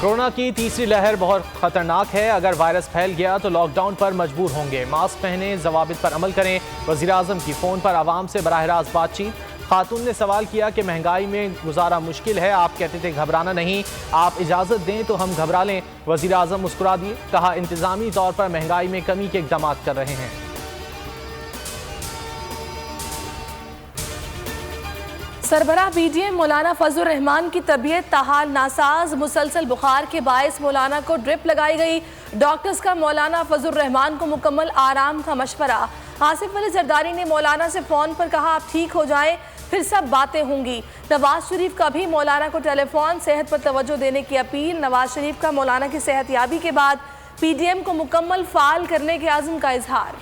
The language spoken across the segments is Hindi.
कोरोना की तीसरी लहर बहुत खतरनाक है। अगर वायरस फैल गया तो लॉकडाउन पर मजबूर होंगे। मास्क पहने, जवाबित पर अमल करें। वज़ीर-ए-आज़म की फ़ोन पर आवाम से बराह रास्त बातचीत। खातून ने सवाल किया कि महंगाई में गुजारा मुश्किल है, आप कहते थे घबराना नहीं, आप इजाज़त दें तो हम घबरा लें। वज़ीर-ए-आज़म मुस्कुरा दिए, कहा इंतज़ामी तौर पर महंगाई में कमी के इक़दाम कर रहे हैं। सरबराह पीटीएम मौलाना फजलुर रहमान की तबीयत ताहाल नासाज। मुसलसल बुखार के बायस मौलाना को ड्रिप लगाई गई। डॉक्टर्स का मौलाना फजलुर रहमान को मुकम्मल आराम का मशवरा। आसिफ अली जरदारी ने मौलाना से फ़ोन पर कहा आप ठीक हो जाएं, फिर सब बातें होंगी। नवाज शरीफ का भी मौलाना को टेलीफोन, सेहत पर तवज्जो देने की अपील। नवाज शरीफ का मौलाना की सेहत याबी के बाद पीटीएम को मुकम्मल फाल करने के आज़म का इजहार।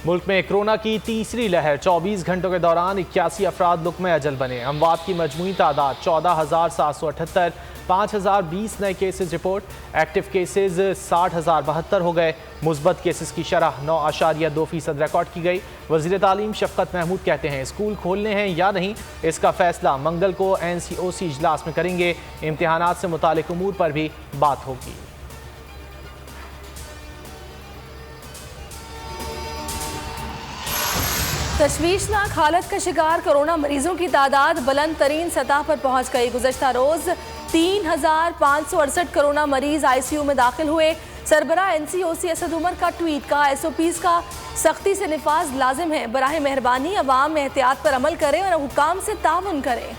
मुल्क में कोरोना की तीसरी लहर, 24 घंटों के दौरान 81 अफराद लुक़्मे अजल बने। अमवात की मजमूई तादाद 14,778, 5,020 नए केसेस रिपोर्ट। एक्टिव केसेस 60,072 हो गए। मुस्बत केसेस की शरह 9.2% रिकॉर्ड की गई। वज़ीर तालीम शफ़क़त महमूद कहते हैं स्कूल खोलने हैं या नहीं, इसका फैसला मंगल को NCOC इजलास में करेंगे। इम्तिहानात से मुतालिक उमूर पर भी बात होगी। तशवीशनाक हालत का शिकार कोरोना मरीजों की तादाद बुलंद तरीन सतह पर पहुंच गई। गुज़श्ता रोज 3,568 कोरोना मरीज ICU में दाखिल हुए। सरबराह NCOC असद उमर का ट्वीट का SOPs का सख्ती से निफाज लाजिम है। बराह मेहरबानी अवाम एहतियात पर अमल करें और हुक्काम से ताउन करें।